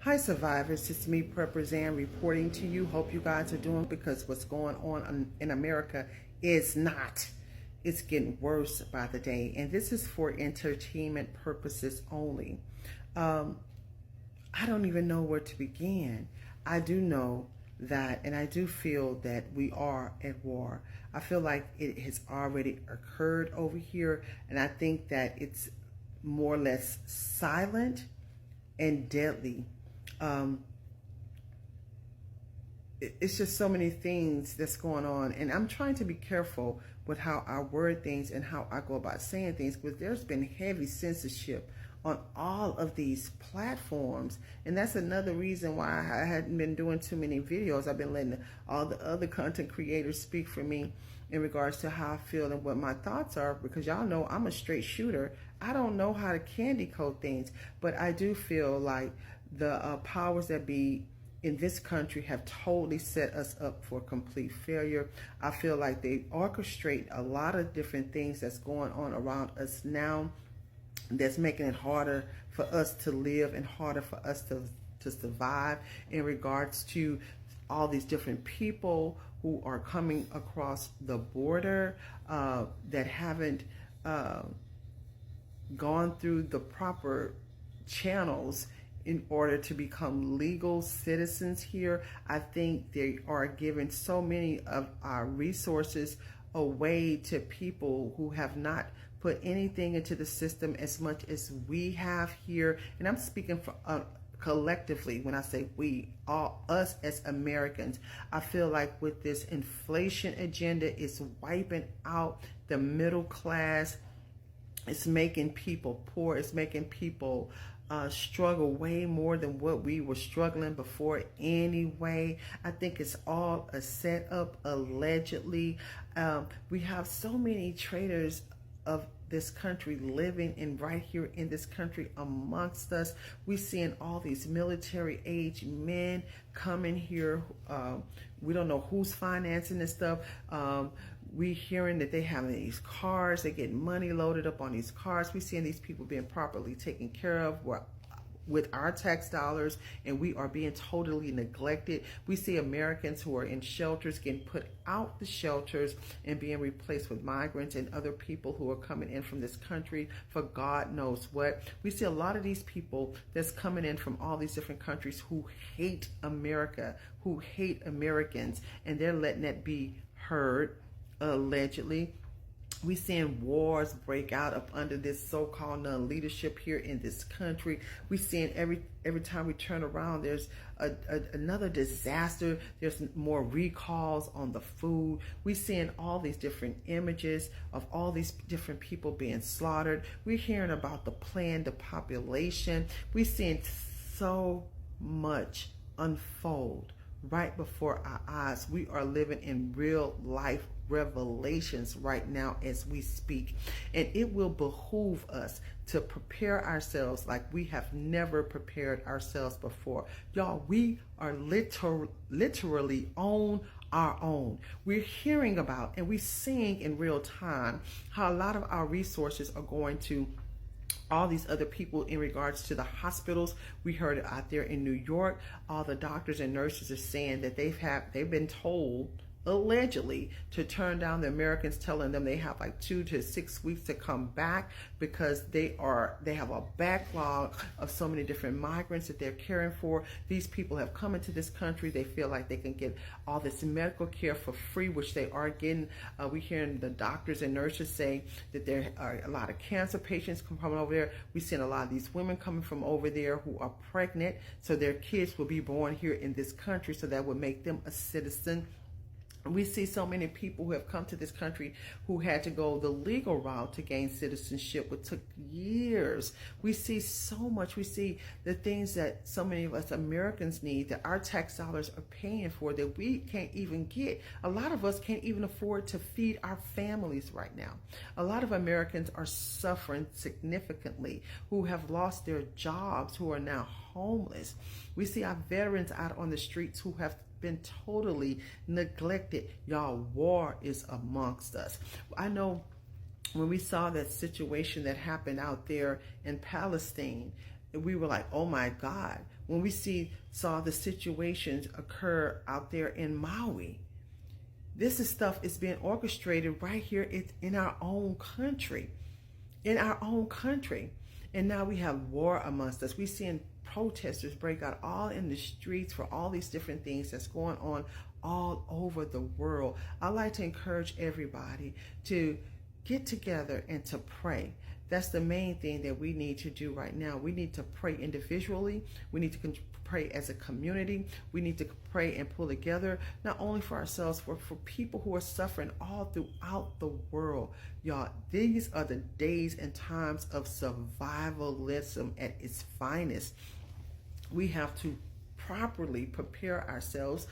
Hi survivors, it's me Prepper Zan reporting to you. Hope you guys are doing, because what's going on in America is not. It's getting worse by the day, and this is for entertainment purposes only. I don't even know where to begin. I do know that, and I do feel that we are at war. I feel like it has already occurred over here, and I think that it's more or less silent and deadly. It's just so many things that's going on, and I'm trying to be careful with how I word things and how I go about saying things, because there's been heavy censorship on all of these platforms, and that's another reason why I hadn't been doing too many videos. I've been letting all the other content creators speak for me in regards to how I feel and what my thoughts are, because y'all know I'm a straight shooter. I don't know how to candy coat things, but I do feel like the powers that be in this country have totally set us up for complete failure. I feel like they orchestrate a lot of different things that's going on around us now, that's making it harder for us to live and harder for us to survive, in regards to all these different people who are coming across the border that haven't gone through the proper channels in order to become legal citizens here. I think they are giving so many of our resources away to people who have not put anything into the system as much as we have here. And I'm speaking for collectively when I say we, all us as Americans. I feel like with this inflation agenda, it's wiping out the middle class. It's making people poor. It's making people struggle way more than what we were struggling before anyway. I think it's all a setup, allegedly. We have so many traitors of this country living in right here in this country amongst us. We're seeing all these military age men coming here. We don't know who's financing this stuff. We hearing that they have these cars, they get money loaded up on these cars. We seeing these people being properly taken care of with our tax dollars, and we are being totally neglected. We see Americans who are in shelters getting put out the shelters and being replaced with migrants and other people who are coming in from this country for God knows what. We see a lot of these people that's coming in from all these different countries who hate America, who hate Americans, and they're letting that be heard, allegedly. We seeing wars break out up under this so-called non-leadership here in this country. We seeing every time we turn around, there's another disaster. There's more recalls on the food. We seeing all these different images of all these different people being slaughtered. We're hearing about the planned population. We're seeing so much unfold right before our eyes. We are living in real life revelations right now as we speak, and it will behoove us to prepare ourselves like we have never prepared ourselves before. Y'all, we are literally on our own. We're hearing about and we're seeing in real time how a lot of our resources are going to all these other people in regards to the hospitals. We heard it out there in New York. All the doctors and nurses are saying that they've been told, allegedly, to turn down the Americans, telling them they have like 2 to 6 weeks to come back, because they have a backlog of so many different migrants that they're caring for. These people have come into this country. They feel like they can get all this medical care for free, which they are getting. We're hearing the doctors and nurses say that there are a lot of cancer patients coming over there. We're seeing a lot of these women coming from over there who are pregnant, so their kids will be born here in this country, so that would make them a citizen. We see so many people who have come to this country who had to go the legal route to gain citizenship, which took years. We see so much. We see the things that so many of us Americans need, that our tax dollars are paying for, that we can't even get. A lot of us can't even afford to feed our families right now. A lot of Americans are suffering significantly, who have lost their jobs, who are now homeless. We see our veterans out on the streets who have been totally neglected. Y'all, war is amongst us. I know when we saw that situation that happened out there in Palestine, we were like, oh my God, when we saw the situations occur out there in Maui. This is stuff is being orchestrated right here in our own country. In our own country. And now we have war amongst us. We're seeing protesters break out all in the streets for all these different things that's going on all over the world. I'd like to encourage everybody to get together and to pray. That's the main thing that we need to do right now. We need to pray individually. We need to pray as a community. We need to pray and pull together, not only for ourselves, but for people who are suffering all throughout the world. Y'all, these are the days and times of survivalism at its finest. We have to properly prepare ourselves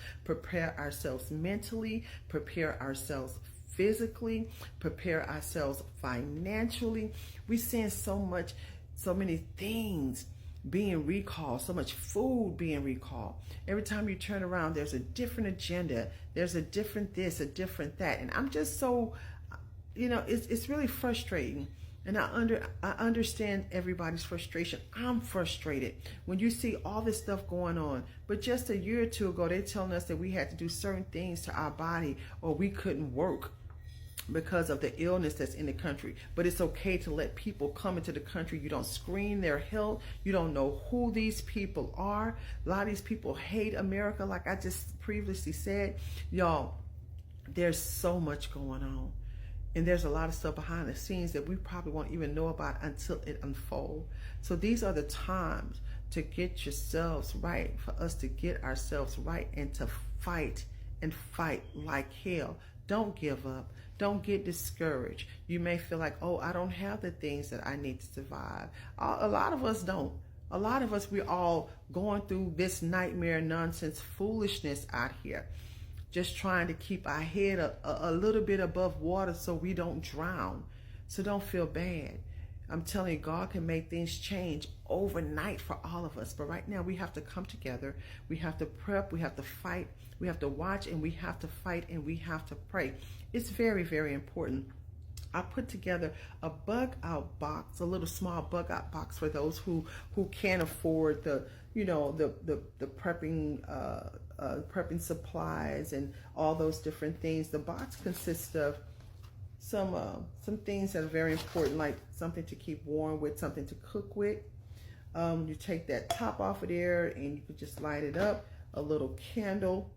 mentally, prepare ourselves physically, prepare ourselves financially. We're seeing so many things being recalled, so much food being recalled. Every time you turn around, there's a different agenda. There's a different this, a different that. And I'm just so, it's really frustrating. And I understand everybody's frustration. I'm frustrated when you see all this stuff going on. But just a year or two ago, they're telling us that we had to do certain things to our body or we couldn't work because of the illness that's in the country. But it's okay to let people come into the country. You don't screen their health. You don't know who these people are. A lot of these people hate America, like I just previously said. Y'all, there's so much going on. And there's a lot of stuff behind the scenes that we probably won't even know about until it unfolds. So these are the times to get yourselves right, for us to get ourselves right and to fight and fight like hell. Don't give up. Don't get discouraged. You may feel like, oh, I don't have the things that I need to survive. A lot of us don't. A lot of us, we're all going through this nightmare nonsense foolishness out here. Just trying to keep our head a little bit above water so we don't drown. So don't feel bad. I'm telling you, God can make things change overnight for all of us. But right now we have to come together. We have to prep. We have to fight. We have to watch, and we have to fight, and we have to pray. It's very, very important. I put together a bug out box, a little small bug out box for those who can't afford the prepping prepping supplies and all those different things. The box consists of some things that are very important, like something to keep warm with, something to cook with. You take that top off of there and you can just light it up. A little candle.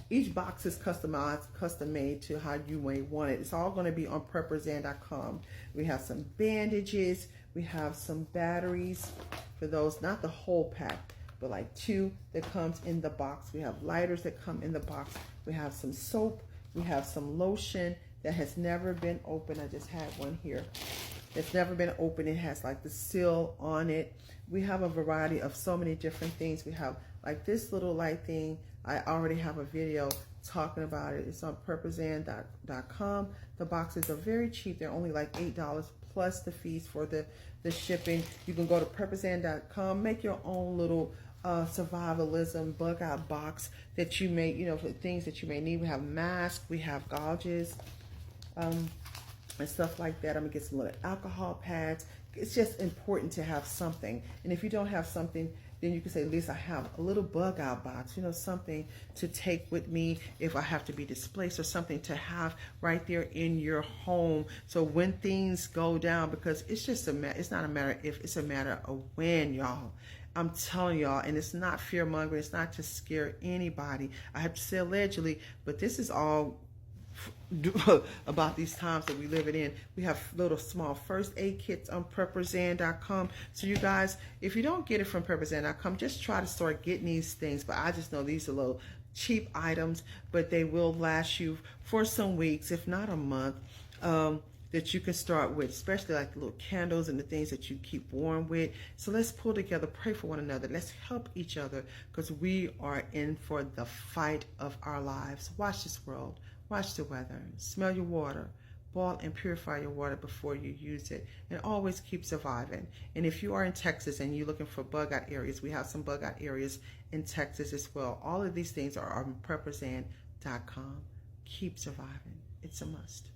Each box is customized, custom made to how you may want it. It's all going to be on prepperzan.com. We have some bandages. We have some batteries for those, not the whole pack, but like 2 that comes in the box. We have lighters that come in the box. We have some soap. We have some lotion that has never been opened. I just had one here. It's never been opened. It has like the seal on it. We have a variety of so many different things. We have like this little light thing. I already have a video talking about it. It's on prepperzan.com. The boxes are very cheap. They're only like $8 plus the fees for the shipping. You can go to prepperzan.com, make your own little survivalism bug out box that you may, for things that you may need. We have masks, we have gauges, and stuff like that. I'm gonna get some little alcohol pads. It's just important to have something. And if you don't have something, then you can say, at least I have a little bug out box, something to take with me if I have to be displaced, or something to have right there in your home. So when things go down, because it's just it's not a matter if, it's a matter of when, y'all. I'm telling y'all, and it's not fear mongering. It's not to scare anybody. I have to say allegedly, but this is all about these times that we live in. We have little small first aid kits on prepperzan.com. So you guys, if you don't get it from prepperzan.com, just try to start getting these things. But I just know these are little cheap items, but they will last you for some weeks, if not a month, that you can start with, especially like the little candles and the things that you keep warm with. So let's pull together, pray for one another. Let's help each other, because we are in for the fight of our lives. Watch this world. Watch the weather. Smell your water. Boil and purify your water before you use it. And always keep surviving. And if you are in Texas and you're looking for bug out areas, we have some bug out areas in Texas as well. All of these things are on prepperzan.com. Keep surviving. It's a must.